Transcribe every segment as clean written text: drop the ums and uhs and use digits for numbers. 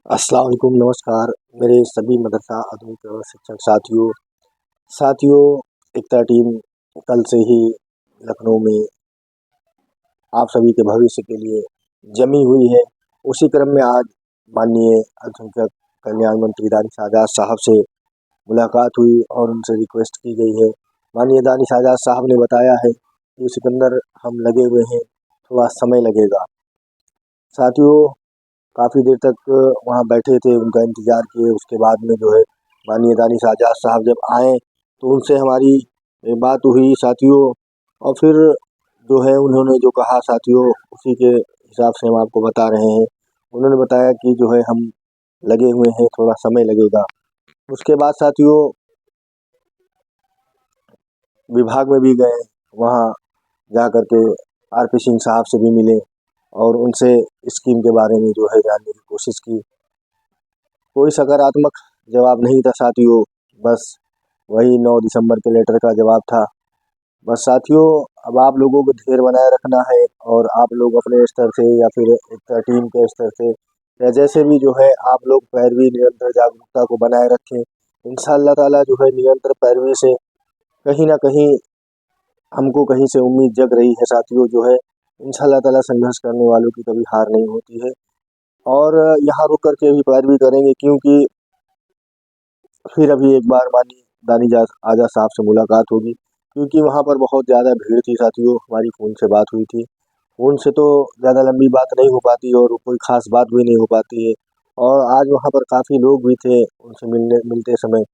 अस्सलाम वालेकुम, नमस्कार मेरे सभी मदरसा आधुनिक शिक्षक साथियों। साथियों, एकता टीम कल से ही लखनऊ में आप सभी के भविष्य के लिए जमी हुई है। उसी क्रम में आज माननीय अल्पसंख्यक कल्याण मंत्री दानिश आज़ाद साहब से मुलाकात हुई और उनसे रिक्वेस्ट की गई है। माननीय दानिश आज़ाद साहब ने बताया है कि सिकंदर हम लगे हुए हैं, थोड़ा समय लगेगा। साथियों, काफ़ी देर तक वहाँ बैठे थे, उनका इंतज़ार किए। उसके बाद में जो है माननीय दानिश आज़ाद साहब जब आए तो उनसे हमारी बात हुई साथियों। और फिर जो है उन्होंने जो कहा साथियों, उसी के हिसाब से हम आपको बता रहे हैं। उन्होंने बताया कि जो है हम लगे हुए हैं, थोड़ा समय लगेगा। उसके बाद साथियों विभाग में भी गए, वहाँ जा कर के आरपी सिंह साहब से भी मिले और उनसे स्कीम के बारे में जो है जानने की कोशिश की। कोई सकारात्मक जवाब नहीं था साथियों, बस वही 9 दिसंबर के लेटर का जवाब था। बस साथियों, अब आप लोगों को धैर्य बनाए रखना है और आप लोग अपने स्तर से या फिर एक टीम के स्तर से या जैसे भी जो है आप लोग पैरवी निरंतर जागरूकता को बनाए रखें। इंशाअल्लाह ताला जो है निरंतर पैरवी से कहीं ना कहीं हमको कहीं से उम्मीद जग रही है साथियों। जो है इंशाअल्लाह ताला संघर्ष करने वालों की कभी हार नहीं होती है और यहाँ रुक कर के भी पैरवी करेंगे, क्योंकि फिर अभी एक बार माननीय दानिश आज़ाद साहब से मुलाकात होगी, क्योंकि वहाँ पर बहुत ज़्यादा भीड़ थी साथियों। हमारी फ़ोन से बात हुई थी, फ़ोन से तो ज़्यादा लंबी बात नहीं हो पाती और कोई ख़ास बात भी नहीं हो पाती है। और आज वहाँ पर काफ़ी लोग भी थे उनसे मिलते समय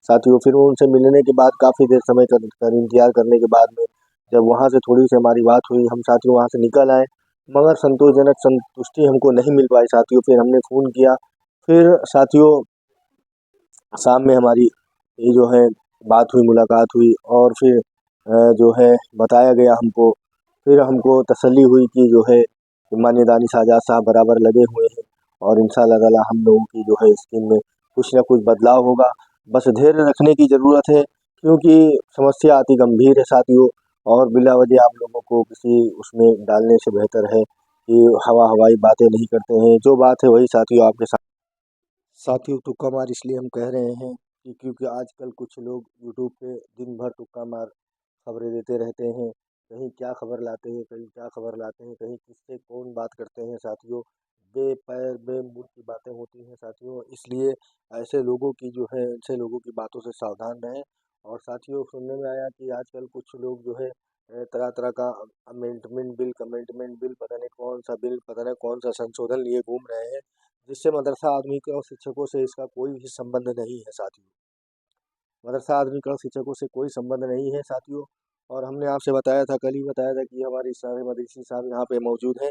साथियों। फिर उनसे मिलने के बाद काफ़ी देर समय कर इंतजार करने के बाद में जब वहाँ से थोड़ी सी हमारी बात हुई, हम साथियों वहाँ से निकल आए, मगर संतोषजनक संतुष्टि हमको नहीं मिल पाई साथियों। फिर हमने फ़ोन किया, फिर साथियों शाम में हमारी ये जो है बात हुई, मुलाकात हुई और फिर जो है बताया गया हमको। फिर हमको तसल्ली हुई कि जो है माननीय दानिश आज़ाद साहब बराबर लगे हुए हैं और इंशाअल्लाह ताला हम लोगों की जो है स्कीम में कुछ ना कुछ बदलाव होगा। बस धैर्य रखने की ज़रूरत है, क्योंकि समस्या अति गंभीर है साथियों। और बिला वजह आप लोगों को किसी उसमें डालने से बेहतर है कि हवाई बातें नहीं करते हैं। जो बात है वही साथियों आपके साथ। साथियों, तुक्का मार इसलिए हम कह रहे हैं कि क्योंकि आजकल कुछ लोग यूट्यूब पे दिन भर तुक्का मार खबरें देते रहते हैं। कहीं क्या खबर लाते हैं, कहीं क्या खबर लाते हैं, कहीं किससे कौन बात करते हैं साथियों। बेपैर बेमूल की बातें होती हैं साथियों। इसलिए ऐसे लोगों की जो है ऐसे लोगों की बातों से सावधान रहें। और साथियों, सुनने में आया कि आजकल कुछ लोग जो है तरह तरह का कमेंटमेंट बिल, पता नहीं कौन सा बिल, पता नहीं कौन सा संशोधन लिए घूम रहे हैं, जिससे मदरसा आधुनिक शिक्षकों से इसका कोई भी संबंध नहीं है साथियों। मदरसा आधुनिक शिक्षकों से कोई संबंध नहीं है साथियों। और हमने आपसे बताया था, कल ही बताया था कि हमारे सारे मदरसी साहब यहाँ पे मौजूद हैं,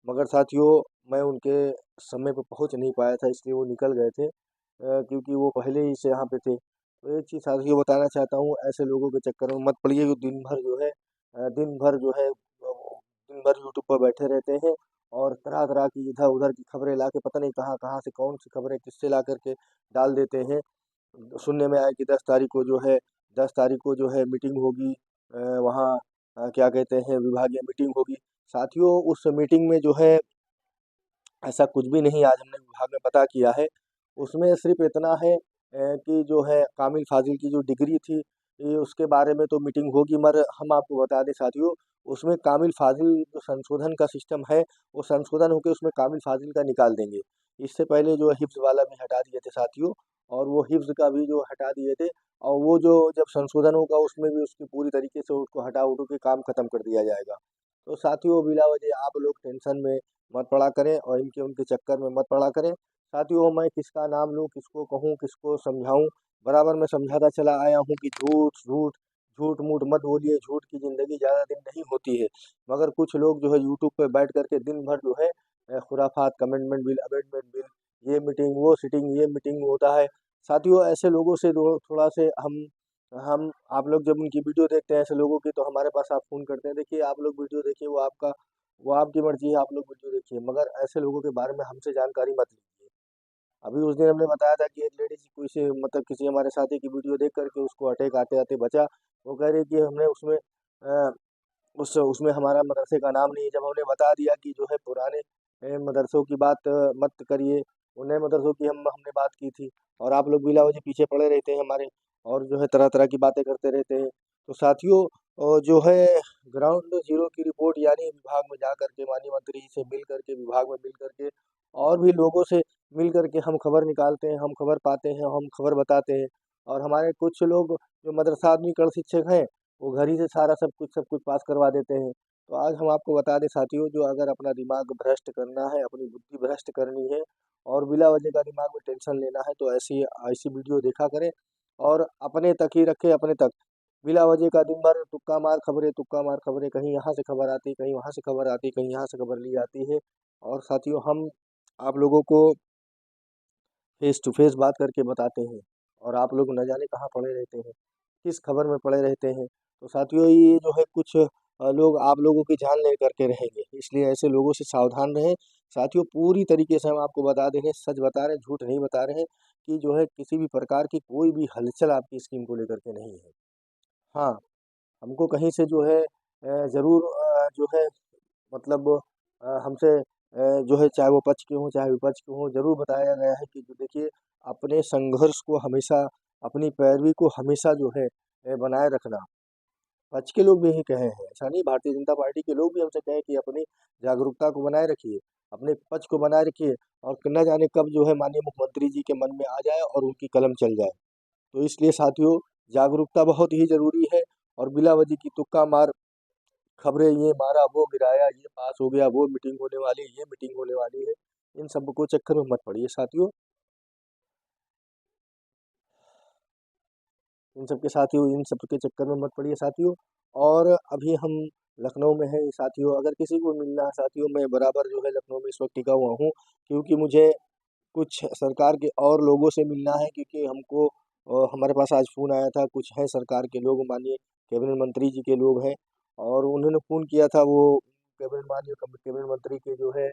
मगर साथियों मैं उनके समय पर पहुँच नहीं पाया था, इसलिए वो निकल गए थे क्योंकि वो पहले ही से यहाँ पे थे। तो एक चीज़ साथियों बताना चाहता हूँ, ऐसे लोगों के चक्कर में मत पड़िए जो दिन भर जो है दिन भर जो है दिन भर यूट्यूब पर बैठे रहते हैं और तरह तरह की इधर उधर की खबरें ला के पता नहीं कहाँ कहाँ से कौन सी खबरें किससे ला करके डाल देते हैं। सुनने में आया कि 10 तारीख को जो है मीटिंग होगी, वहाँ क्या कहते हैं विभागीय मीटिंग होगी। साथियों उस मीटिंग में जो है ऐसा कुछ भी नहीं, आज हमने विभाग में पता किया है। उसमें सिर्फ़ इतना है कि जो है कामिल फ़ाज़िल की जो डिग्री थी, ये उसके बारे में तो मीटिंग होगी, मगर हम आपको बता दें साथियों, उसमें कामिल फ़ाज़िल जो संशोधन का सिस्टम है, वो संशोधन होके उसमें कामिल फ़ाज़िल का निकाल देंगे। इससे पहले जो हिफ्ज़ वाला भी हटा दिए थे साथियों, और वो हिफ्ज़ का भी जो हटा दिए थे, और वो जो जब संशोधन होगा उसमें भी उसकी पूरी तरीके से उसको हटा-उटू के काम ख़त्म कर दिया जाएगा। तो साथियों बिला वजह आप लोग टेंशन में मत पड़ा करें और इनके उनके चक्कर में मत पड़ा करें। साथियों मैं किसका नाम लूँ, किसको कहूँ, किसको समझाऊँ, बराबर मैं समझाता चला आया हूँ कि झूठ-मूठ मत बोलिए, झूठ की ज़िंदगी ज़्यादा दिन नहीं होती है। मगर कुछ लोग जो है यूट्यूब पे बैठ कर के दिन भर जो है खुराफात, अमेंडमेंट बिल, ये मीटिंग, वो सिटिंग, ये मीटिंग होता है। साथियों ऐसे लोगों से दो थोड़ा से हम आप लोग जब उनकी वीडियो देखते हैं ऐसे लोगों की, तो हमारे पास आप फ़ोन करते हैं। देखिए आप लोग वीडियो देखिए, वो आपकी मर्ज़ी है, आप लोग वीडियो देखिए, मगर ऐसे लोगों के बारे में हमसे जानकारी मत लीजिए। अभी उस दिन हमने बताया था कि एक लेडीज़ कोई से मतलब किसी हमारे साथी की वीडियो देख कर के उसको अटैक आते-आते बचा। वो कह रही कि हमने उसमें उसमें हमारा मदरसे का नाम नहीं है। जब हमने बता दिया कि जो है पुराने मदरसों की बात मत करिए, उन नए मदरसों की हमने बात की थी, और आप लोग बिला वजह पीछे पड़े रहते हैं हमारे, और जो है तरह-तरह की बातें करते रहते हैं। तो साथियों, जो है ग्राउंड ज़ीरो की रिपोर्ट यानी विभाग में जा कर के माननीय मंत्री जी से मिल कर के, विभाग में मिल कर के और भी लोगों से मिल कर के हम खबर निकालते हैं, हम खबर पाते हैं, हम खबर बताते हैं। और हमारे कुछ लोग जो मदरसा आदमी कर्ण शिक्षक हैं, वो घर ही से सारा सब कुछ पास करवा देते हैं। तो आज हम आपको बता दें साथियों, जो अगर अपना दिमाग भ्रष्ट करना है, अपनी बुद्धि भ्रष्ट करनी है और बिला वजह का दिमाग में टेंशन लेना है, तो ऐसी ऐसी वीडियो देखा करें और अपने तक ही रखें, अपने तक। बिला वजह का दिन भर तुक्का मार खबरें, कहीं यहाँ से खबर आती, कहीं वहाँ से खबर आती, कहीं यहाँ से खबर ली आती है। और साथियों, हम आप लोगों को फेस टू फेस बात करके बताते हैं, और आप लोग न जाने कहाँ पड़े रहते हैं, किस खबर में पड़े रहते हैं। तो साथियों, ये जो है कुछ लोग आप लोगों की जान ले करके रहेंगे, इसलिए ऐसे लोगों से सावधान रहें। साथियों, पूरी तरीके से हम आपको बता दे रहे हैं, सच बता रहे हैं, झूठ नहीं बता रहे हैं, कि जो है किसी भी प्रकार की कोई भी हलचल आपकी स्कीम को लेकर के नहीं है। हाँ, हमको कहीं से जो है ज़रूर जो है मतलब हमसे जो है चाहे वो पक्ष के हों चाहे विपक्ष के हों, ज़रूर बताया गया है कि जो देखिए, अपने संघर्ष को हमेशा, अपनी पैरवी को हमेशा जो है बनाए रखना। पक्ष के लोग भी यही कहे हैं, ऐसा नहीं, भारतीय जनता पार्टी के लोग भी हमसे कहे कि अपनी जागरूकता को बनाए रखिए, अपने पक्ष को बनाए रखिए, और न जाने कब जो है माननीय मुख्यमंत्री जी के मन में आ जाए और उनकी कलम चल जाए। तो इसलिए साथियों, जागरूकता बहुत ही ज़रूरी है, और बिला वजह की तुक्का मार खबरें, ये मारा, वो गिराया, ये पास हो गया, वो मीटिंग होने वाली है, ये मीटिंग होने वाली है, इन सब को चक्कर में मत पड़िए साथियों। इन सब के चक्कर में मत पड़िए साथियों। और अभी हम लखनऊ में हैं साथियों, अगर किसी को मिलना है साथियों, मैं बराबर जो है लखनऊ में इस वक्त टिका हुआ हूँ, क्योंकि मुझे कुछ सरकार के और लोगों से मिलना है, क्योंकि हमको हमारे पास आज फ़ोन आया था, कुछ हैं सरकार के लोग, माननीय कैबिनेट मंत्री जी के लोग हैं, और उन्होंने फ़ोन किया था, वो कैबिनेट मंत्री के जो है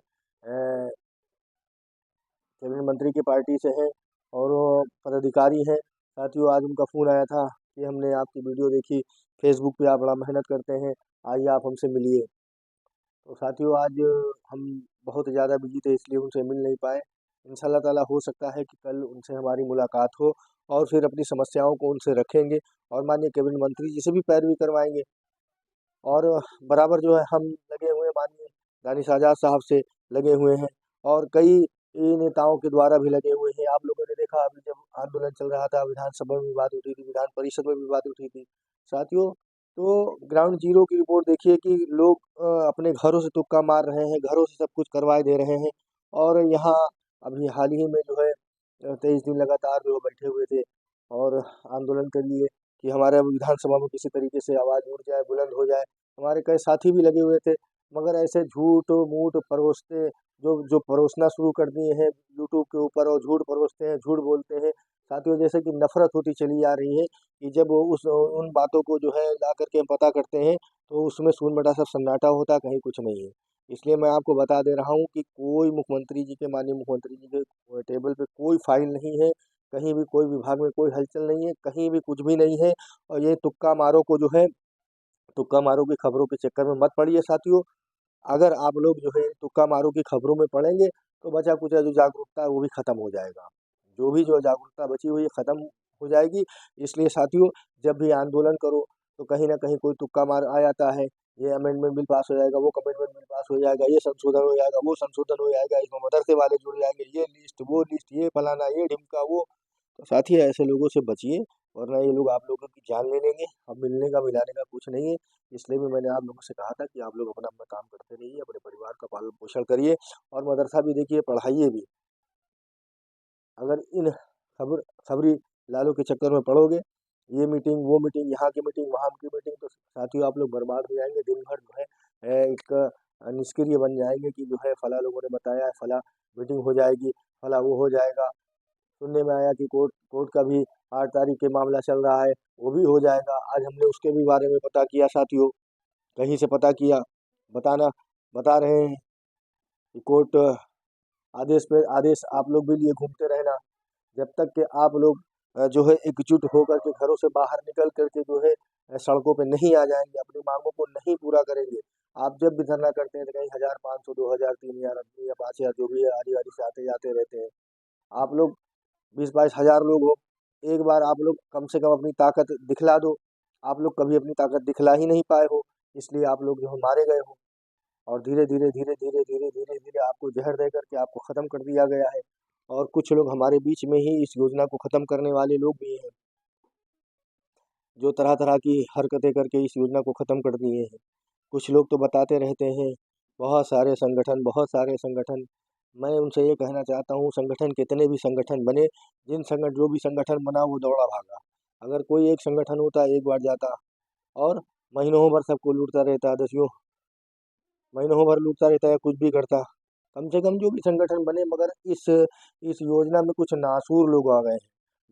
कैबिनेट मंत्री की पार्टी से हैं, और वो पदाधिकारी हैं। साथियों, आज उनका फ़ोन आया था कि हमने आपकी वीडियो देखी, फेसबुक पे आप बड़ा मेहनत करते हैं, आइए आप हमसे मिलिए। तो साथियों, आज हम बहुत ज़्यादा बिजी थे, इसलिए उनसे मिल नहीं पाए। इंशाल्लाह ताला हो सकता है कि कल उनसे हमारी मुलाकात हो, और फिर अपनी समस्याओं को उनसे रखेंगे, और माननीय कैबिनेट मंत्री जी से भी पैरवी करवाएंगे। और बराबर जो है हम लगे हुए हैं, माननीय दानिश आज़ाद साहब से लगे हुए हैं, और कई नेताओं के द्वारा भी लगे हुए हैं। आप लोगों ने देखा, अभी जब आंदोलन चल रहा था, विधानसभा में भी बात उठी थी, विधान परिषद में भी बात उठी थी साथियों। तो ग्राउंड जीरो की रिपोर्ट देखिए कि लोग अपने घरों से तुक्का मार रहे हैं, घरों से सब कुछ करवाए दे रहे हैं, और यहाँ अभी हाल ही में जो है 23 दिन लगातार जो बैठे हुए थे और आंदोलन के लिए, कि हमारे विधानसभा में किसी तरीके से आवाज़ उठ जाए, बुलंद हो जाए। हमारे कई साथी भी लगे हुए थे, मगर ऐसे झूठ मूठ परोसते, जो परोसना शुरू कर दिए हैं यूट्यूब के ऊपर, और झूठ परोसते हैं, झूठ बोलते हैं साथियों, जैसे कि नफरत होती चली आ रही है, कि जब वो उन बातों को जो है ला करके हम पता करते हैं, तो उसमें सून-बटा सब सन्नाटा होता है, कहीं कुछ नहीं है। इसलिए मैं आपको बता दे रहा हूँ कि कोई मुख्यमंत्री जी के, माननीय मुख्यमंत्री जी के टेबल पे कोई फाइल नहीं है, कहीं भी कोई विभाग में कोई हलचल नहीं है, कहीं भी कुछ भी नहीं है। और ये तुक्का मारों को जो है, तुक्का मारों की खबरों के चक्कर में मत पड़िए साथियों। अगर आप लोग जो है तुक्का मारों की खबरों में पड़ेंगे, तो बचा कुचा जो जागरूकता है वो भी खत्म हो जाएगा। जो जागरूकता बची हुई है खत्म हो जाएगी। इसलिए साथियों, जब भी आंदोलन करो, तो कहीं न कहीं कोई तुक्का मार आ जाता है। ये अमेंडमेंट बिल पास हो जाएगा, वो अमेंडमेंट बिल पास हो जाएगा, ये संशोधन हो जाएगा, वो संशोधन हो जाएगा, इसमें मदरसे वाले जुड़ जाएंगे, ये लिस्ट, वो लिस्ट, ये फलाना, ये ढिमका, वो। तो साथियों, ऐसे लोगों से बचिए, वरना ये लोग आप लोगों की जान ले लेंगे। अब मिलने का मिलाने का कुछ नहीं है। इसलिए भी मैंने आप लोगों से कहा था कि आप लोग अपना-अपना काम करते रहिए, अपने परिवार का पालन-पोषण करिए, और मदरसा भी देखिए, पढ़ाइए भी। अगर इन खबरी लालों के चक्कर में पड़ोगे, ये मीटिंग, वो मीटिंग, यहाँ की मीटिंग, वहाँ की मीटिंग, तो साथियों आप लोग बर्बाद हो जाएँगे। दिन भर जो है एक निष्क्रिय बन जाएँगे, कि जो है फलाँ लोगों ने बताया, फलाँ मीटिंग हो जाएगी, फलाँ वो हो जाएगा। सुनने में आया कि कोर्ट कोर्ट का भी 8 तारीख के मामला चल रहा है, वो भी हो जाएगा। आज हमने उसके भी बारे में पता किया साथियों, कहीं से पता किया, बताना बता रहे हैं कि कोर्ट आदेश आप लोग भी लिए घूमते रहना। जब तक कि आप लोग जो है एकजुट होकर के घरों से बाहर निकल कर के जो है सड़कों पे नहीं आ जाएँगे, अपनी माँगों को नहीं पूरा करेंगे। आप जब भी धरना करते हैं, तो कहीं 1000, 500, 2000, 3000 आदमी या 5000 जो भी है, आरी-आरी से आते-जाते रहते हैं। आप लोग 20-22 हज़ार लोग हो, एक बार आप लोग कम से कम अपनी ताकत दिखला दो। आप लोग कभी अपनी ताकत दिखला ही नहीं पाए हो, इसलिए आप लोग जो है मारे गए हो। और धीरे धीरे आपको जहर दे करके आपको ख़त्म कर दिया गया है। और कुछ लोग हमारे बीच में ही इस योजना को ख़त्म करने वाले लोग भी हैं, जो तरह तरह की हरकतें करके इस योजना को ख़त्म कर दिए हैं। कुछ लोग तो बताते रहते हैं, बहुत सारे संगठन। मैं उनसे ये कहना चाहता हूँ, संगठन कितने भी संगठन बने, जो भी संगठन बना वो दौड़ा भागा। अगर कोई एक संगठन होता, एक बार जाता और महीनों भर सबको लूटता रहता, महीनों भर लूटता रहता है, कुछ भी करता। कम से कम जो भी संगठन बने, मगर इस योजना में कुछ नासूर लोग आ गए हैं,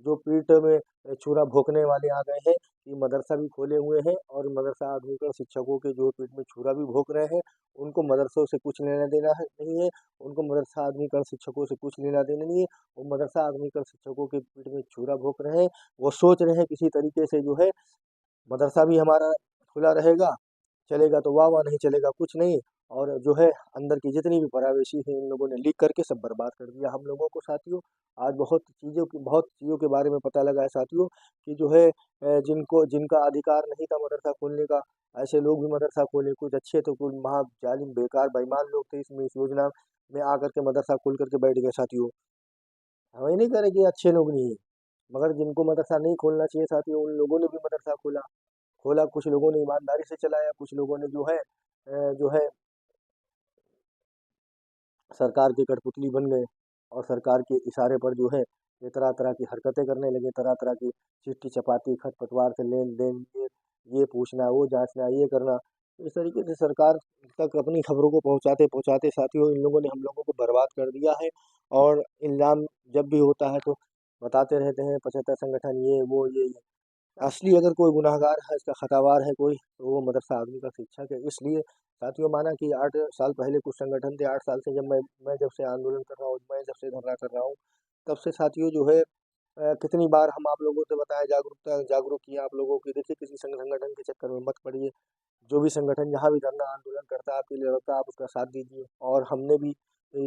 जो पीठ में छुरा भोंकने वाले आ गए हैं। कि मदरसा भी खोले हुए हैं और मदरसा आधुनिक शिक्षकों के जो पीठ में छुरा भी भोंक रहे हैं, उनको मदरसों से कुछ लेना देना है नहीं है। उनको मदरसा आधुनिक शिक्षकों से कुछ लेना देना नहीं है। वो मदरसा आधुनिक शिक्षकों के पीठ में छुरा भोंक रहे हैं। वो सोच रहे हैं किसी तरीके से जो है मदरसा भी हमारा खुला रहेगा, चलेगा तो वाह वाह, नहीं चलेगा कुछ नहीं। और जो है अंदर की जितनी भी प्राइवेसी है, इन लोगों ने लीक करके सब बर्बाद कर दिया हम लोगों को साथियों। आज बहुत चीज़ों के बारे में पता लगा है साथियों, कि जो है जिनको जिनका अधिकार नहीं था मदरसा खोलने का, ऐसे लोग भी मदरसा खोले। कुछ अच्छे तो कुछ महा जालिम बेकार बेईमान लोग थे इसमें, इस योजना में आकर के मदरसा खोल करके बैठ गए साथियों। हम ये नहीं कह रहे कि अच्छे लोग नहीं है, मगर जिनको मदरसा नहीं खोलना चाहिए साथियों, उन लोगों ने भी मदरसा खोला। कुछ लोगों ने ईमानदारी से चलाया, कुछ लोगों ने जो है सरकार के कठपुतली बन गए। और सरकार के इशारे पर जो है ये तरह तरह की हरकतें करने लगे, तरह तरह की चिट्ठी चपाती खत पतवार से लेन देन, ये पूछना, वो जांचना, ये करना। तो इस तरीके से सरकार तक अपनी खबरों को पहुंचाते पहुंचाते साथियों, इन लोगों ने हम लोगों को बर्बाद कर दिया है। और इल्ज़ाम जब भी होता है तो बताते रहते हैं 75 संगठन, ये वो ये। असली अगर कोई गुनहगार है, इसका खतावार है कोई, तो वो मदरसा आदमी का शिक्षक है। इसलिए साथियों, माना कि 8 साल पहले कुछ संगठन थे, 8 साल से जब मैं जब से आंदोलन कर रहा हूँ, मैं जब से धरना कर रहा हूँ, तब से साथियों जो है कितनी बार हम आप लोगों से बताएं, जागरूक किया आप लोगों की। देखिए, किसी संगठन के चक्कर में मत पड़िए। जो भी संगठन जहाँ भी धरना आंदोलन करता है, आपके लिए रहता है, आप उसका साथ दीजिए। और हमने भी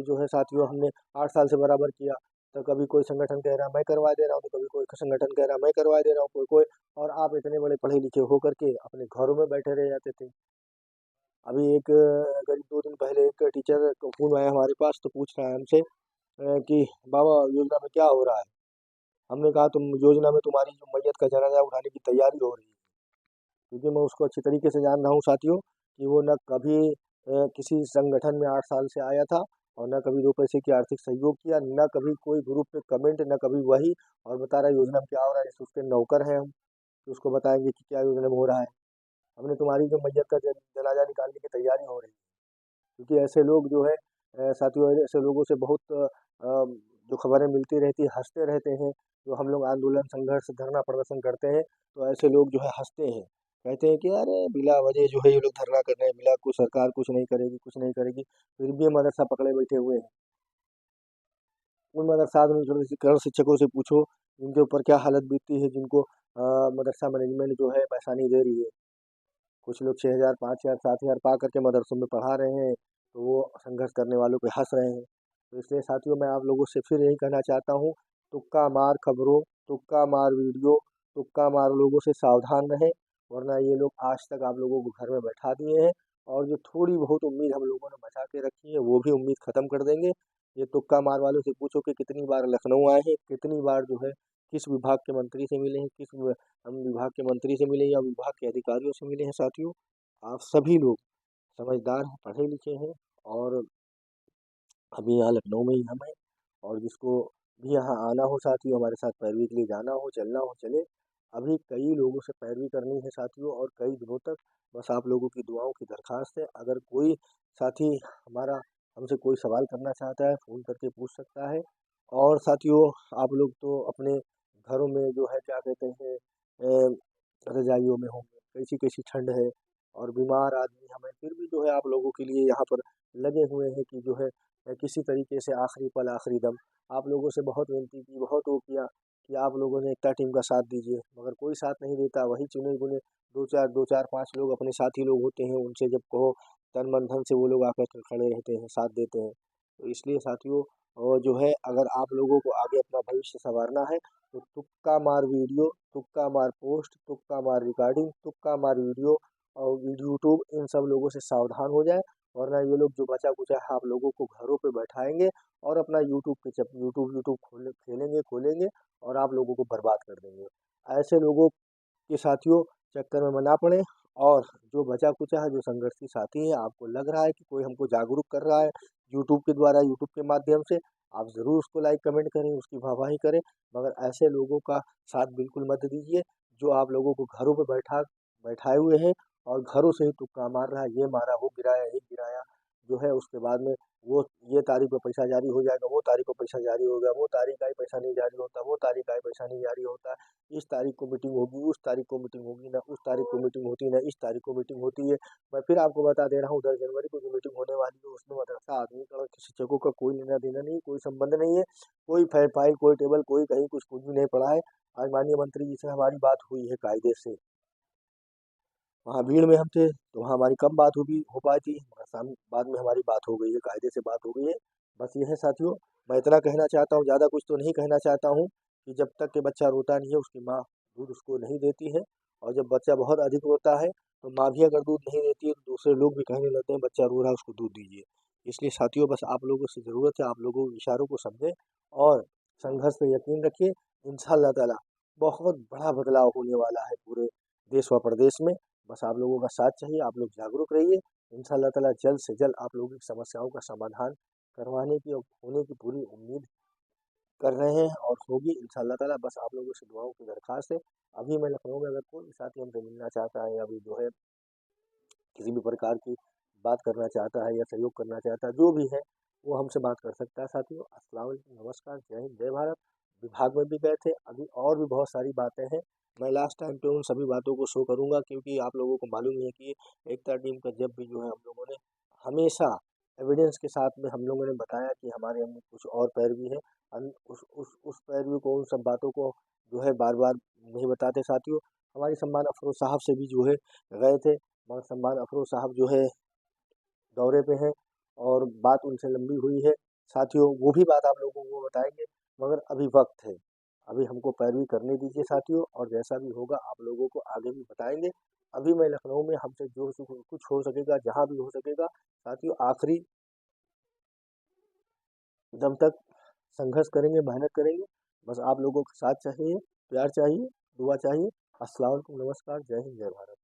जो है साथियों, हमने 8 साल से बराबर किया। तो कभी कोई संगठन कह रहा मैं करवा दे रहा हूँ, तो कभी कोई संगठन कह रहा मैं करवा दे रहा हूँ, कोई कोई। और आप इतने बड़े पढ़े लिखे होकर के अपने घरों में बैठे रह जाते थे। अभी एक करीब 2 दिन पहले एक टीचर का फोन आया हमारे पास, तो पूछ रहा है हमसे कि बाबा, योजना में क्या हो रहा है। हमने कहा, तुम योजना में तुम्हारी जो मैयत का जनाजा उठाने की तैयारी हो रही है। क्योंकि मैं उसको अच्छी तरीके से जान रहा हूँ साथियों, कि वो न कभी किसी संगठन में 8 साल से आया था, और न कभी 2 पैसे की आर्थिक सहयोग किया, न कभी कोई ग्रुप पे कमेंट, न कभी वही। और बता रहा है योजना में क्या हो रहा है, जैसे उसके नौकर हैं हम, तो उसको बताएंगे कि क्या योजना में हो रहा है। हमने तुम्हारी जो मैयत का जनाजा निकालने की तैयारी हो रही है। क्योंकि ऐसे लोग जो है साथियों, ऐसे लोगों से बहुत जो खबरें मिलती रहती है, हंसते रहते हैं। जो हम लोग आंदोलन, संघर्ष, धरना प्रदर्शन करते हैं, तो ऐसे लोग जो है हंसते हैं। कहते हैं कि अरे बिला वजह जो है ये लोग धरना कर रहे हैं, बिला कुछ सरकार कुछ नहीं करेगी, कुछ नहीं करेगी। फिर भी ये मदरसा पकड़े बैठे हुए हैं। उन मदरसा में करण शिक्षकों से पूछो, जिनके ऊपर क्या हालत बीतती है, जिनको मदरसा मैनेजमेंट जो है पैसा नहीं दे रही है। कुछ लोग 6,000, 5,000, 7,000 पा करके मदरसों में पढ़ा रहे हैं, तो वो संघर्ष करने वालों पे हंस रहे हैं। तो इसलिए साथियों, मैं आप लोगों से फिर यही कहना चाहता हूँ, तुक्का मार खबरों, तुक्का मार वीडियो, तुक्का मार लोगों से सावधान रहें। वरना ये लोग आज तक आप लोगों को घर में बैठा दिए हैं, और जो थोड़ी बहुत उम्मीद हम लोगों ने बचा के रखी है, वो भी उम्मीद ख़त्म कर देंगे। ये तुक्का मार वालों से पूछो कि कितनी बार लखनऊ आए हैं, कितनी बार जो है किस विभाग के मंत्री से मिले हैं, हम विभाग के मंत्री से मिले या विभाग के अधिकारियों से मिले हैं साथियों। आप सभी लोग समझदार हैं, पढ़े लिखे हैं, और अभी यहाँ लखनऊ में ही हम हैं। और जिसको भी यहाँ आना हो साथियों, हमारे साथ पैरवी के लिए जाना हो, चलना हो, चले। अभी कई लोगों से पैरवी करनी है साथियों, और कई दिनों तक। बस आप लोगों की दुआओं की दरख्वास्त है। अगर कोई साथी हमारा हमसे कोई सवाल करना चाहता है, फ़ोन करके पूछ सकता है। और साथियों, आप लोग तो अपने घरों में जो है क्या कहते हैं, रज़ाइयों में होंगे, कैसी कैसी ठंड है, और बीमार आदमी हमें फिर भी जो है आप लोगों के लिए यहाँ पर लगे हुए हैं, कि जो है किसी तरीके से आखिरी पल, आखिरी दम आप लोगों से बहुत विनती की, बहुत वो किया कि आप लोगों ने एकता टीम का साथ दीजिए, मगर कोई साथ नहीं देता। वही चुने गुने दो चार पांच लोग अपने साथी लोग होते हैं, उनसे जब कहो तन मन धन से वो लोग आकर के खड़े रहते हैं, साथ देते हैं। तो इसलिए साथियों, और जो है अगर आप लोगों को आगे अपना भविष्य संवारना है तो तुक्का मार वीडियो, तुक्का मार पोस्ट, तुक्का मार रिकॉर्डिंग, तुक्का मार वीडियो और यूट्यूब, इन सब लोगों से सावधान हो जाए। वरना ये लोग जो बचा कुचा है आप लोगों को घरों पे बैठाएंगे और अपना यूट्यूब यूट्यूब खेलेंगे खोलेंगे और आप लोगों को बर्बाद कर देंगे। ऐसे लोगों के साथियों चक्कर में ना पड़े। और जो बचा कुचा है, जो संघर्षी साथी है, आपको लग रहा है कि कोई हमको जागरूक कर रहा है यूट्यूब के द्वारा, यूट्यूब के माध्यम से, आप ज़रूर उसको लाइक कमेंट करें, उसकी वाहवाही करें। मगर ऐसे लोगों का साथ बिल्कुल मत दीजिए जो आप लोगों को घरों पे बैठाए हुए हैं और घरों से ही तुक्का मार रहा है, ये मारा, वो गिराया, ये गिराया, जो है उसके बाद में वो ये तारीख को पैसा जारी हो जाएगा, वो तारीख को पैसा जारी होगा, वो तारीख का ही पैसा नहीं जारी होता, वो तारीख का ही पैसा नहीं जारी होता, इस तारीख को मीटिंग होगी, उस तारीख को मीटिंग होगी, ना उस तारीख को मीटिंग होती, ना इस तारीख को मीटिंग होती है। मैं फिर आपको बता दे रहा हूँ, 10 जनवरी को जो मीटिंग होने वाली है उसमें मदरसा आदमी का और शिक्षकों का कोई लेना देना नहीं, कोई संबंध नहीं है, कोई फाइल, कोई टेबल, कोई कहीं कुछ भी नहीं पड़ा है। आज माननीय मंत्री जी से हमारी बात हुई है कायदे से, वहाँ भीड़ में हम थे तो वहाँ हमारी कम बात हो पाई थी, मगर बाद में हमारी बात हो गई है, कायदे से बात हो गई है। बस ये है साथियों, मैं इतना कहना चाहता हूँ, ज़्यादा कुछ तो नहीं कहना चाहता हूँ कि जब तक के बच्चा रोता नहीं है उसकी माँ दूध उसको नहीं देती है, और जब बच्चा बहुत अधिक रोता है तो माँ भी अगर दूध नहीं देती है तो दूसरे लोग भी कहने लगते हैं बच्चा रो रहा है उसको दूध दीजिए। इसलिए साथियों, बस आप लोगों से ज़रूरत है, आप लोगों के इशारों को समझें और संघर्ष पे यकीन रखिए। इंशाअल्लाह ताला बहुत बड़ा बदलाव होने वाला है पूरे देश व प्रदेश में। बस आप लोगों का साथ चाहिए, आप लोग जागरूक रहिए। इंशाअल्लाह ताला जल्द से जल्द आप लोगों की समस्याओं का समाधान करवाने की और होने की पूरी उम्मीद कर रहे हैं और होगी इंशाअल्लाह ताला। बस आप लोगों से दुआओं की दरख्वास्त है। अभी मैं लखनऊ में, अगर कोई साथी हमसे मिलना चाहता है या अभी जो है किसी भी प्रकार की बात करना चाहता है या सहयोग करना चाहता है, जो भी है वो हमसे बात कर सकता है साथियों। अस्सलाम वालेकुम, नमस्कार, जय हिंद, जय भारत। विभाग में भी गए थे, अभी और भी बहुत सारी बातें हैं। मैं लास्ट टाइम पे उन सभी बातों को शो करूंगा, क्योंकि आप लोगों को मालूम ही है कि एकता टीम का जब भी जो है हम लोगों ने हमेशा एविडेंस के साथ में हम लोगों ने बताया कि हमारे अंदर कुछ और पैरवी है। उस पैरवी को, उन सब बातों को जो है बार बार नहीं बताते साथियों। हमारी सम्मान अफरोज साहब से भी जो है गए थे, मगर सम्मान अफरोज साहब जो है दौरे पे हैं और बात उनसे लंबी हुई है साथियों। वो भी बात आप लोगों को बताएंगे, मगर अभी वक्त है, अभी हमको पैरवी करने दीजिए साथियों, और जैसा भी होगा आप लोगों को आगे भी बताएंगे। अभी मैं लखनऊ में, हमसे जो कुछ हो सकेगा, जहाँ भी हो सकेगा साथियों, आखिरी दम तक संघर्ष करेंगे, मेहनत करेंगे। बस आप लोगों का साथ चाहिए, प्यार चाहिए, दुआ चाहिए। अस्सलाम वालेकुम, नमस्कार, जय हिंद, जय भारत।